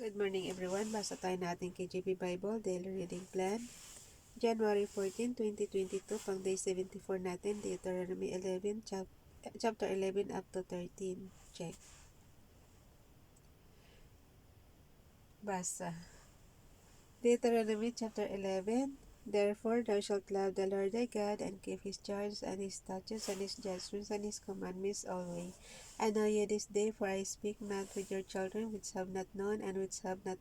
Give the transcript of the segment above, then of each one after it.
Good morning everyone. Basa tayo natin KJP Bible Daily Reading Plan. January 14, 2022, pang Day 74 natin, Deuteronomy 11, chapter 11 up to 13. Check. Basa. Deuteronomy chapter 11. Therefore thou shalt love the Lord thy God, and keep his charges, and his statutes, and his judgments, and his commandments always. I know you this day, for I speak not with your children, which have not known, and which have not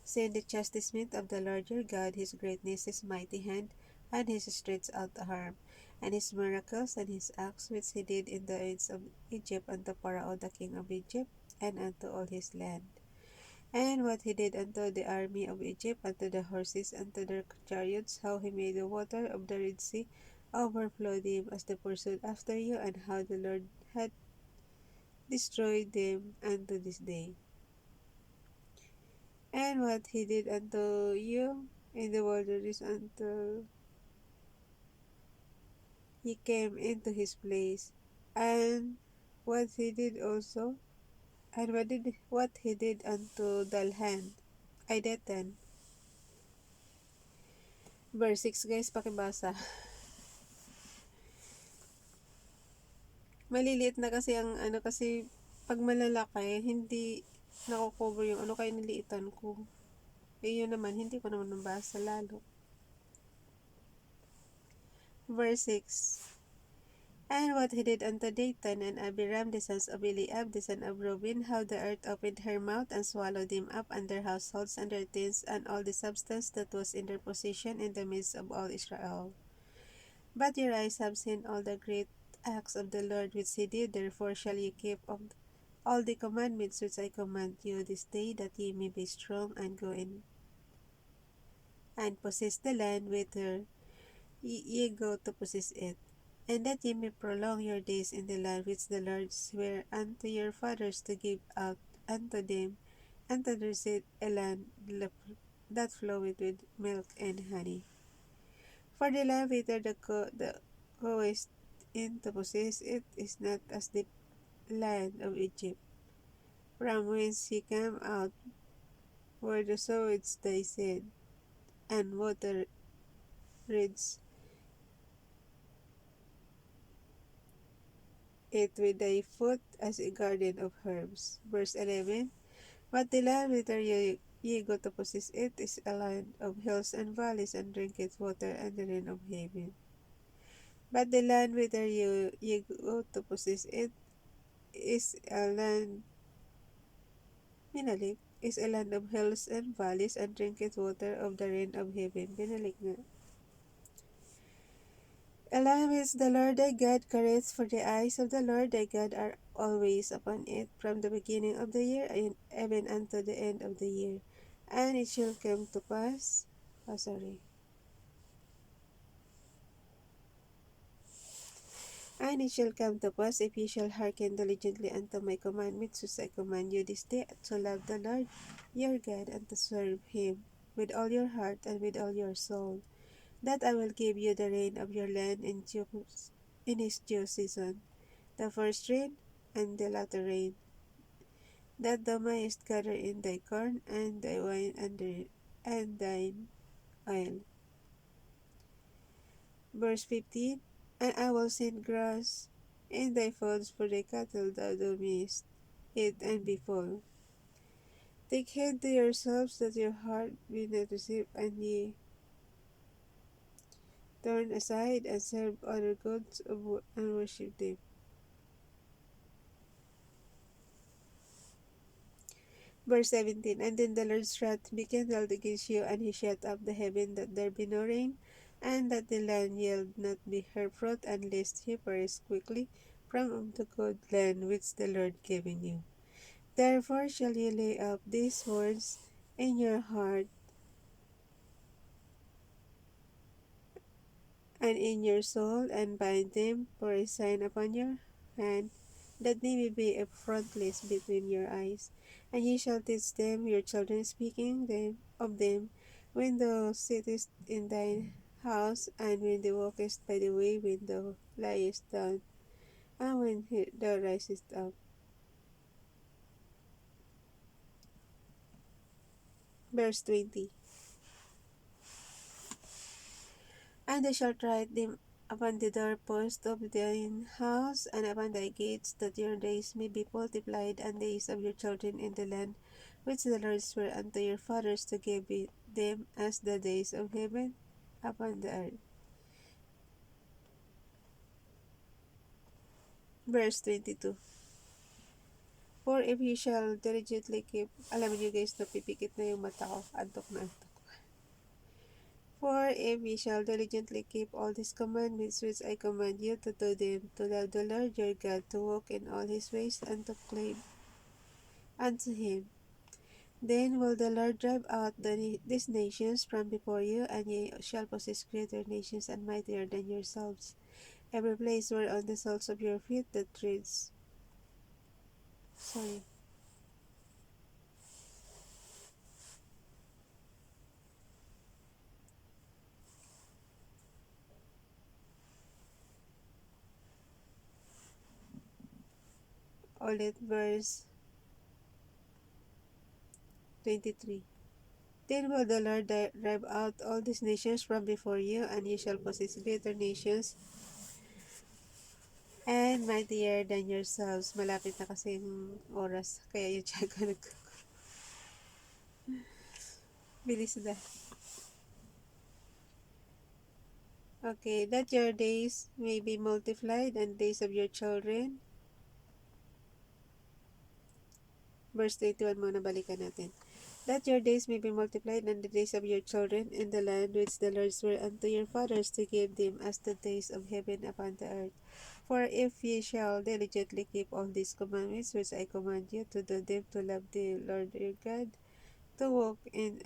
seen the chastisement of the Lord your God, his greatness, his mighty hand, and his stretched out arm, and his miracles, and his acts which he did in the midst of Egypt unto Pharaoh the king of Egypt, and unto all his land. And what he did unto the army of Egypt, unto the horses, unto their chariots, how he made the water of the Red Sea overflow them as they pursued after you, and how the Lord had destroyed them unto this day. And what he did unto you in the wilderness until he came into his place, and what he did also, and what he did unto the land. Ay, Deten. Verse 6 guys, pakibasa. Maliliit na kasi ang kasi pag malalaki, hindi nako-cover yung kaya niliitan ko. Yun naman, hindi ko naman nabasa lalo. Verse 6. And what he did unto Dathan and Abiram, the sons of Eliab, the son of Reuben, how the earth opened her mouth and swallowed them up, and their households, and their tents, and all the substance that was in their possession in the midst of all Israel. But your eyes have seen all the great acts of the Lord which he did, therefore shall ye keep of all the commandments which I command you this day, that ye may be strong and go in and possess the land whither ye go to possess it, and that ye may prolong your days in the land which the Lord sware unto your fathers to give out unto them, and to receive a land that floweth with milk and honey. For the land whither the goest in to possess it is not as the land of Egypt, from whence he came out, where the soweth thy seed, and water reeds it with thy foot as a garden of herbs. Verse 11. But the land whither ye go to possess it is a land of hills and valleys, and drinketh water and the rain of heaven. But the land whither ye go to possess it is a land, binalik, is a land of hills and valleys, and drinketh water of the rain of heaven. Binalik nga. A land which the Lord thy God careth, for the eyes of the Lord thy God are always upon it, from the beginning of the year and even unto the end of the year. And it shall come to pass, And it shall come to pass, if ye shall hearken diligently unto my commandments which I command you this day, to love the Lord your God, and to serve him with all your heart and with all your soul, that I will give you the rain of your land in his due season, the first rain and the latter rain, that thou mayest gather in thy corn and thy wine and thine oil. Verse 15. And I will send grass in thy folds for thy cattle, that thou mayest eat and be full. Take heed to yourselves that your heart be not deceived, and ye turn aside and serve other gods and worship them. Verse 17. And then the Lord's wrath be kindled against you, and he shut up the heaven, that there be no rain, and that the land yield not be her fruit, unless ye perish quickly from the good land which the Lord giving you. Therefore shall ye lay up these words in your heart and in your soul, and bind them for a sign upon your hand, that they may be a frontlets between your eyes. And ye shall teach them your children, speaking of them when thou sittest in thine house, and when thou walkest by the way, when thou liest down, and when thou risest up. Verse 20. And thou shalt write them upon the doorpost of thine house, and upon thy gates, that your days may be multiplied, and days of your children in the land which the Lord sware unto your fathers to give them as the days of heaven upon the earth. Verse 22. For if you shall diligently keep, alam niyo guys, napipikit na yung mata ko, antok na antok. For if ye shall diligently keep all these commandments which I command you to do them, to love the Lord your God, to walk in all his ways, and to cleave unto him, then will the Lord drive out these nations from before you, and ye shall possess greater nations and mightier than yourselves. Every place whereon the soles of your feet that treads. Sorry. Ulit verse 23. Then will the Lord drive out all these nations from before you, and ye shall possess greater nations and mightier than yourselves. Malapit na kasi yung oras, kaya yung tiyan ko bilis na. Okay, that your days may be multiplied and days of your children. Verse 21 muna, balikan natin. That your days may be multiplied and the days of your children in the land which the Lord sware unto your fathers to give them as the days of heaven upon the earth. For if ye shall diligently keep all these commandments which I command you to do them, to love the Lord your God, to walk in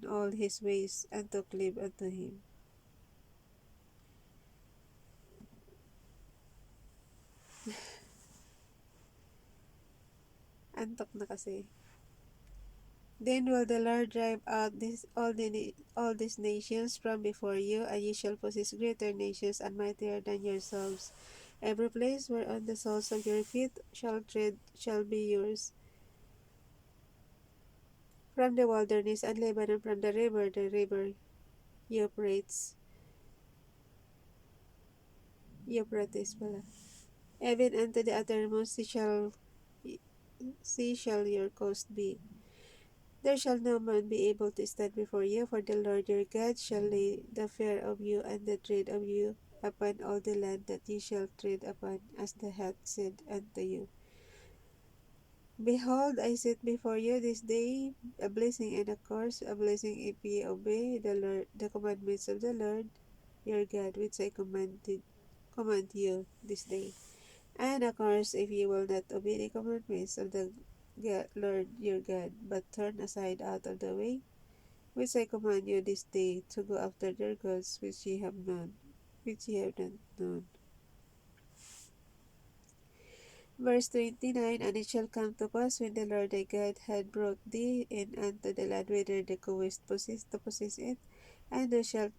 all his ways, and to cleave unto him. Antok na kasi. Then will the Lord drive out all these nations from before you, and ye shall possess greater nations and mightier than yourselves. Every place whereon the soles of your feet shall tread shall be yours. From the wilderness and Lebanon, from the river Euphrates pala. Even unto the uttermost sea shall your coast be. There shall no man be able to stand before you, for the Lord your God shall lay the fear of you and the dread of you upon all the land that ye shall tread upon, as the hath said unto you. Behold, I set before you this day a blessing and a curse, a blessing if ye obey the commandments of the Lord your God, which I command you this day, and a curse if ye will not obey the commandments of the Lord your God, but turn aside out of the way which I command you this day, to go after their gods which ye have not known. Verse 29. And it shall come to pass, when the Lord thy God had brought thee in unto the land whither thou goest to possess it, and thou shalt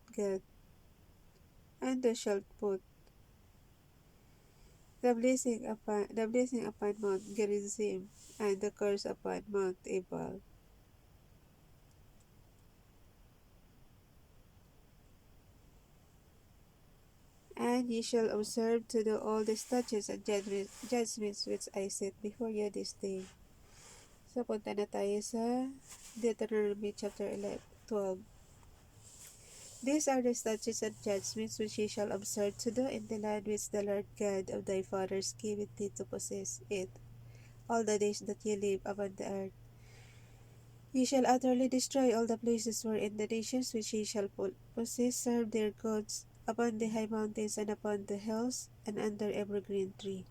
put the blessing upon Mount Gerizim, and the curse upon Mount Ebal. And ye shall observe to do all the statutes and judgments which I set before you this day. So, punta na tayo sa Deuteronomy chapter 12. These are the statutes and judgments which ye shall observe to do in the land which the Lord God of thy fathers giveth thee to possess it, all the days that ye live upon the earth. Ye shall utterly destroy all the places wherein the nations which ye shall possess serve their gods, upon the high mountains and upon the hills, and under every green tree.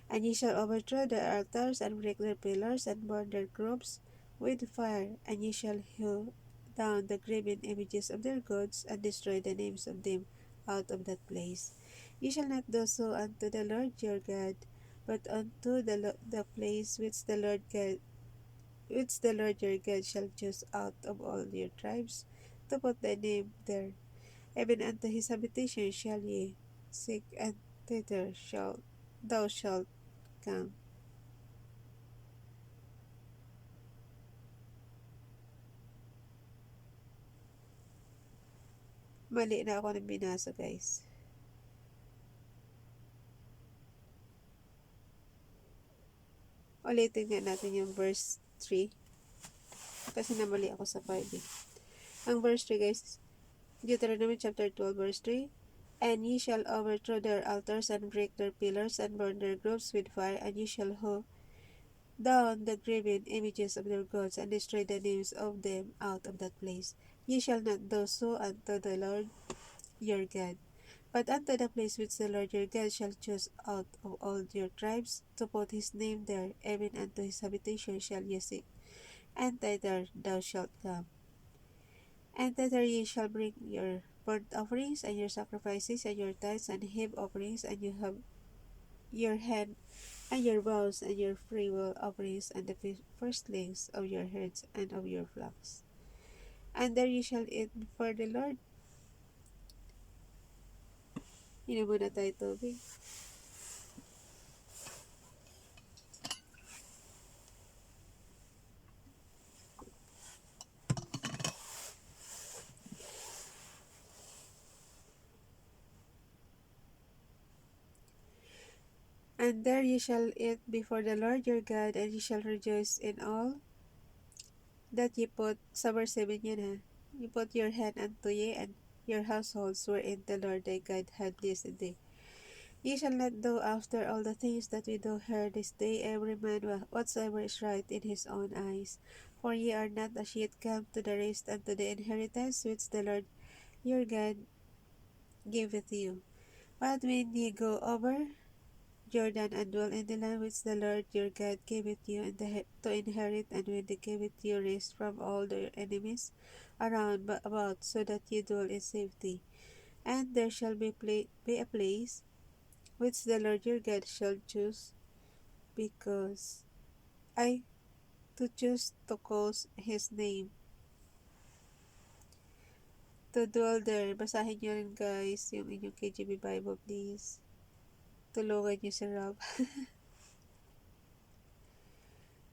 And ye shall overthrow their altars, and break their pillars, and burn their groves with fire, and ye shall hew down the graven images of their gods, and destroy the names of them out of that place. Ye shall not do so unto the Lord your God, but unto the place which the Lord your God shall choose out of all your tribes, to put thy name there. Even unto his habitation shall ye seek, and thither thou shalt come. Mali na ako ng binasa, guys. Ulitin nga natin yung verse 3. Kasi namali ako sa 5 eh. Ang verse 3, guys, Deuteronomy chapter 12, verse 3. And ye shall overthrow their altars and break their pillars and burn their groves with fire, and ye shall hoe down the graven images of their gods and destroy the names of them out of that place. Ye shall not do so unto the Lord your God. But unto the place which the Lord your God shall choose out of all your tribes to put his name there, even unto his habitation shall ye seek, and thither thou shalt come. And thither ye shall bring your burnt offerings and your sacrifices and your tithes and heave offerings, and you have your hand and your vows and your freewill offerings and the firstlings of your herds and of your flocks. And there ye shall eat before the Lord. Inom muna tayo tubig. And there ye shall eat before the Lord your God, and ye shall rejoice in all that ye put, sa verse 7 yan ha, ye put your hand unto ye and your households wherein the Lord thy God had blessed thee. Ye shall not do after all the things that we do here this day, every man whatsoever is right in his own eyes. For ye are not as yet come to the rest unto the inheritance which the Lord your God giveth you. But when ye go over Jordan and dwell in the land which the Lord your God giveth you to inherit, and when they giveth you rest from all your enemies around about, so that ye dwell in safety. And there shall be a place which the Lord your God shall choose, because to choose to call his name, to dwell there. Basahin nyo rin, guys, yung inyong KJV Bible, please. Tulungan nyo si Rob.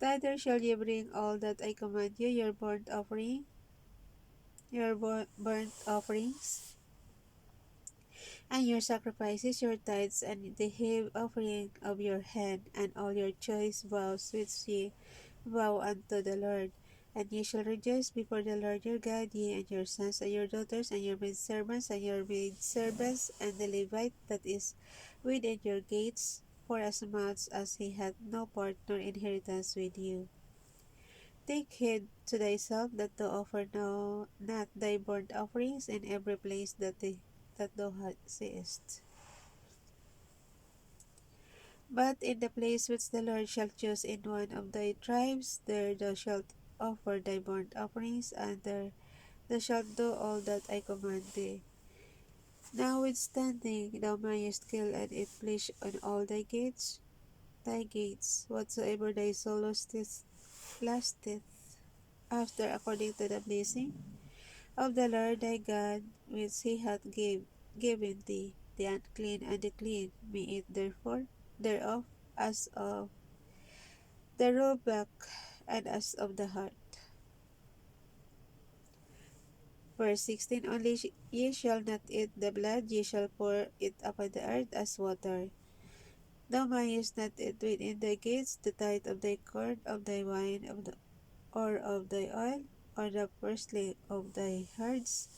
Thither shall ye bring all that I command you, your burnt offerings, and your sacrifices, your tithes, and the heave offering of your hand, and all your choice vows which ye vow unto the Lord. And ye shall rejoice before the Lord your God, ye and your sons and your daughters, and your maidservants and your maidservants, and the Levite that is within your gates, for as much as he hath no part nor inheritance with you. Take heed to thyself that thou offer not thy burnt offerings in every place that thou seest, but in the place which the Lord shall choose in one of thy tribes, there thou shalt offer thy burnt offerings, and there thou shalt do all that I command thee. Notwithstanding, thou mayest kill and eat flesh on all thy gates, whatsoever thy soul lusteth after, according to the blessing of the Lord thy God, which he hath given thee. The unclean and the clean may eat thereof, as of the roebuck and as of the hart. Verse 16, only ye shall not eat the blood, ye shall pour it upon the earth as water. Thou mayest not eat within thy gates the tithe of thy corn, of thy wine, or of thy oil, or the firstling of thy herds,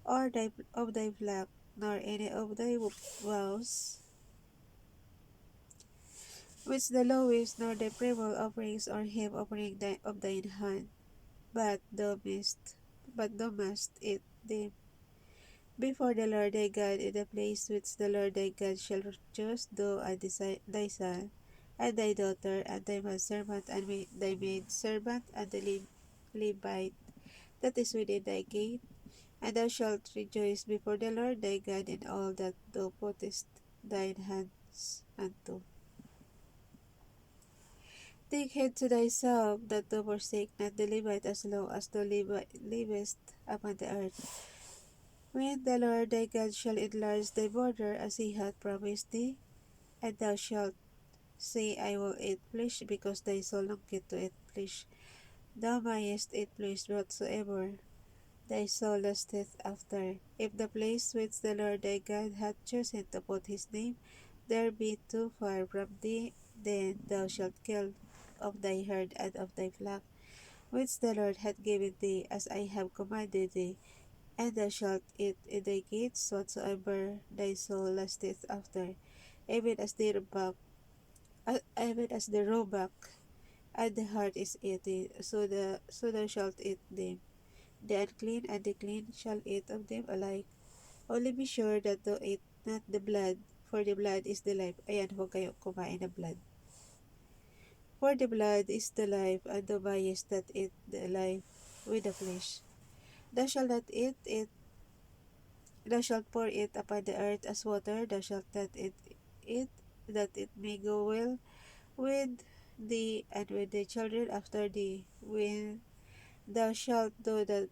or of thy flock, nor any of thy vows, which the law is, nor the primal offerings or heave offering of thine hand, but thou must eat them before the Lord thy God in the place which the Lord thy God shall choose, thou and thy son, and thy daughter, and thy manservant, and thy maidservant, and the Levite that is within thy gate. And thou shalt rejoice before the Lord thy God in all that thou puttest thine hands unto. Take heed to thyself that thou forsake not the Levite as long as thou livest upon the earth. When the Lord thy God shall enlarge thy border as he hath promised thee, and thou shalt say, I will eat flesh, because thy soul longeth to eat flesh, thou mayest eat flesh whatsoever thy soul lusteth after. If the place which the Lord thy God hath chosen to put his name there be too far from thee, then thou shalt kill of thy herd and of thy flock, which the Lord hath given thee, as I have commanded thee, and thou shalt eat in thy gates whatsoever thy soul lusteth after, even as the roebuck and the hart is eaten, so thou shalt eat them. The unclean and the clean shall eat of them alike. Only be sure that thou eat not the blood, for the blood is the life. Ayan, huwag kayo kumain ng blood. For the blood is the life, and thou mayest not eat the life with the flesh. Thou shalt not eat it, thou shalt pour it upon the earth as water, thou shalt not eat it, that it may go well with thee and with the children after thee, when thou shalt do that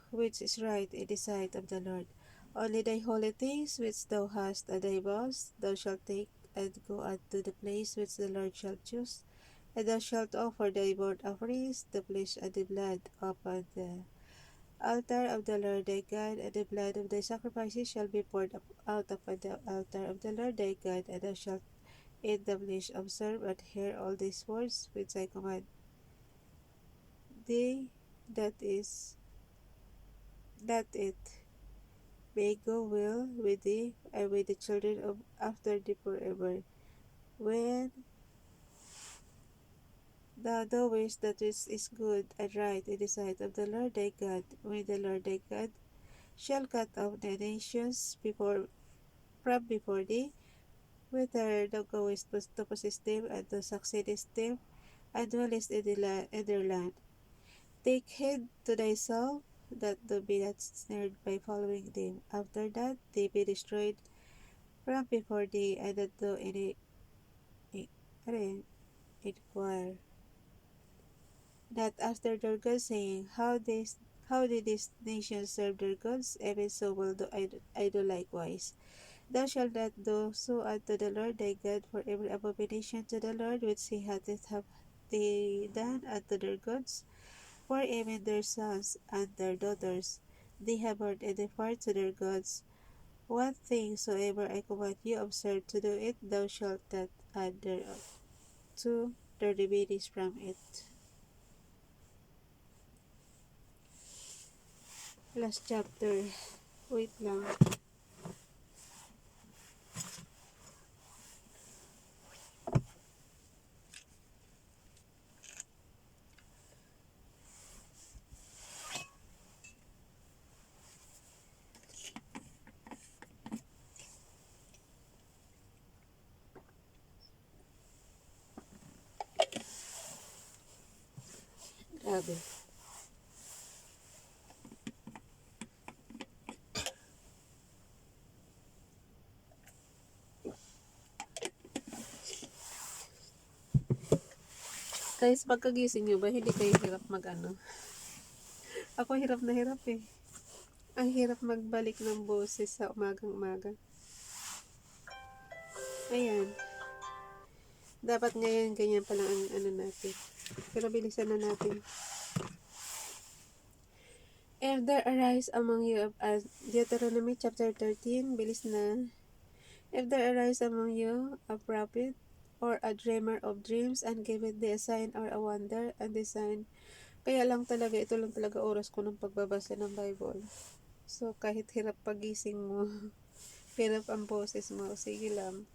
which is right in the sight of the Lord. Only thy holy things which thou hast and thy vows thou shalt take, and go unto the place which the Lord shall choose, and thou shalt offer thy burnt offerings, the flesh and the blood, upon the altar of the Lord thy God, and the blood of thy sacrifices shall be poured out upon the altar of the Lord thy God, and thou shalt eat the flesh. Observe and hear all these words which I command thee, that it may go well with thee and with the children of after thee forever. When thou doest that which is good and right in the sight of the Lord thy God, when the Lord thy God shall cut off the nations from before thee, whither thou goest to possess them, and to succeedest them, and dwellest in their land. Take heed to thyself that thou be not snared by following them. After that they be destroyed from before thee, and that thou inquire not after their gods, saying, how did these nations serve their gods? Even so will I do likewise. Thou shalt not do so unto the Lord thy God, for every abomination to the Lord which he hath have they done unto their gods, for even their sons and their daughters they have burned in the fire to their gods. One thing soever I command you, observe to do it, thou shalt not add thereof to the remedies from it. Last chapter. Wait lang. Grabe. Guys, pagkagising nyo ba, hindi kayo hirap mag-ano? Ako hirap na hirap eh. Ang hirap magbalik ng boses sa umagang-umaga. Ayan. Dapat ngayon, ganyan pa lang ang ano natin. Pero bilisan na natin. If there arise among you, Deuteronomy chapter 13, bilis na. If there arise among you a prophet, or a dreamer of dreams, and give it the sign or a wonder, and the sign. Kaya lang talaga, ito lang talaga oras ko ng pagbabasa ng Bible. So, kahit hirap pagising mo, hirap ang boses mo, sige lang.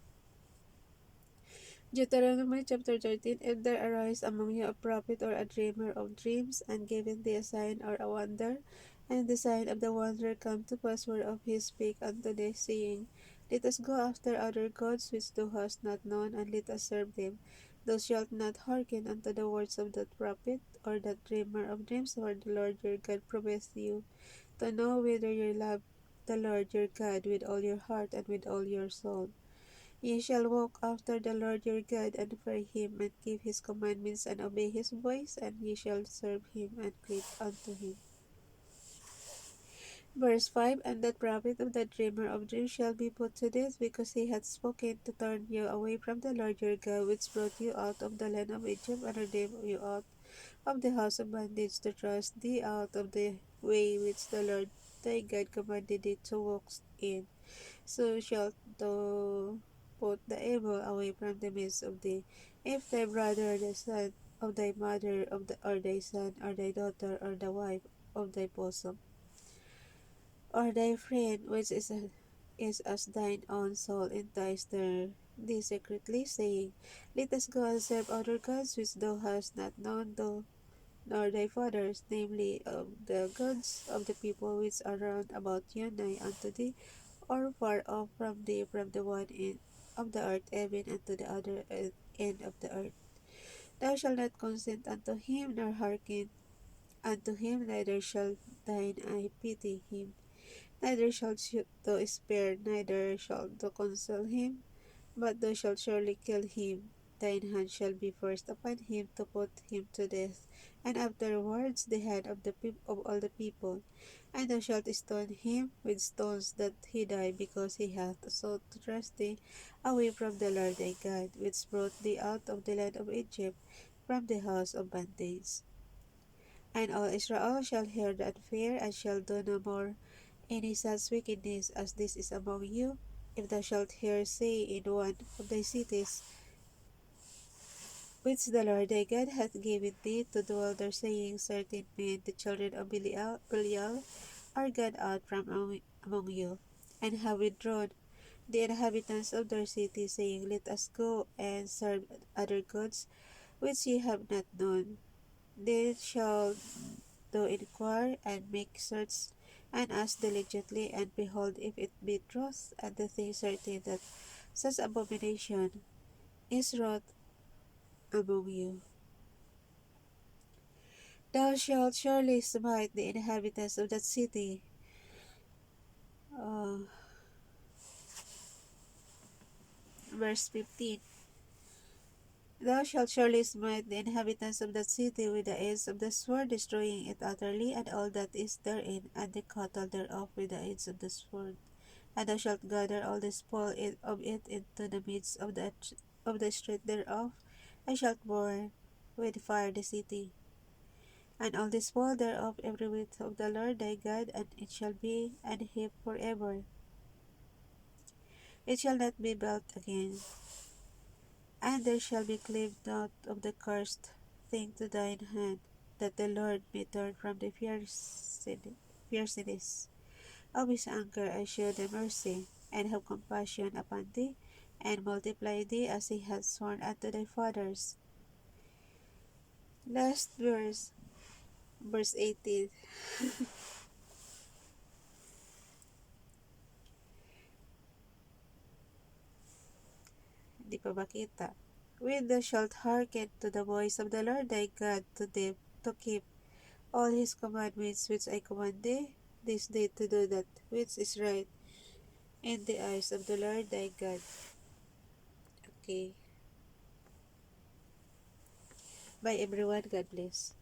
Deuteronomy chapter 13, if there arise among you a prophet or a dreamer of dreams, and given thee a sign or a wonder, and the sign of the wonder come to pass whereof he spake unto thee, saying, let us go after other gods which thou hast not known, and let us serve them. Thou shalt not hearken unto the words of that prophet, or that dreamer of dreams, for the Lord your God promised you to know whether you love the Lord your God with all your heart and with all your soul. Ye shall walk after the Lord your God, and fear him, and keep his commandments, and obey his voice, and ye shall serve him, and cleave unto him. Verse 5, and that prophet of the dreamer of dreams shall be put to death, because he hath spoken to turn you away from the Lord your God, which brought you out of the land of Egypt, and redeemed you out of the house of bondage to thrust thee out of the way which the Lord thy God commanded thee to walk in. So shalt thou put the evil away from the midst of thee. If thy brother, the son of thy mother, or thy son, or thy daughter, or the wife of thy bosom, or thy friend, which is as thine own soul, entice thee secretly, saying, Let us go and serve other gods which thou hast not known, thou nor thy fathers, namely of the gods of the people which are round about you, nigh unto thee, or far off from thee, from the one end of the earth even unto the other end of the earth. Thou shalt not consent unto him, nor hearken unto him, neither shall thine eye pity him, neither shalt thou spare, neither shalt thou console him, but thou shalt surely kill him. Thine hand shall be first upon him to put him to death, and afterwards the hand of of all the people. And thou shalt stone him with stones, that he die, because he hath sought to thrust thee away from the Lord thy God, which brought thee out of the land of Egypt, from the house of bondage. And all Israel shall hear that fear, and shall do no more any such wickedness as this is among you. If thou shalt hear say in one of thy cities, which the Lord thy God hath given thee to dwell there, saying, Certain men, the children of Belial, are gone out from among you, and have withdrawn the inhabitants of their city, saying, Let us go and serve other gods, which ye have not known. Then shall thou inquire, and make search, and ask diligently, and behold, if it be truth, and the thing certain, that such abomination is wrought among you. Thou shalt surely smite the inhabitants of that city. Uh, verse 15. Thou shalt surely smite the inhabitants of that city with the edge of the sword, destroying it utterly, and all that is therein, and the cattle thereof with the edge of the sword. And thou shalt gather all the spoil of it into the midst of the street thereof, and shalt burn with fire the city, and all the spoil thereof every whit of the Lord thy God, and it shall be an heap forever. It shall not be built again, and there shall be cleaved out of the cursed thing to thine hand, that the Lord may turn from the fierceness of his anger, and show thee mercy, and have compassion upon thee, and multiply thee as he hath sworn unto thy fathers. Last verse, verse 18. Di pa ba kita? When thou shalt hearken to the voice of the Lord thy God to keep all his commandments which I command thee this day, to do that which is right in the eyes of the Lord thy God. Okay. Bye everyone. God bless.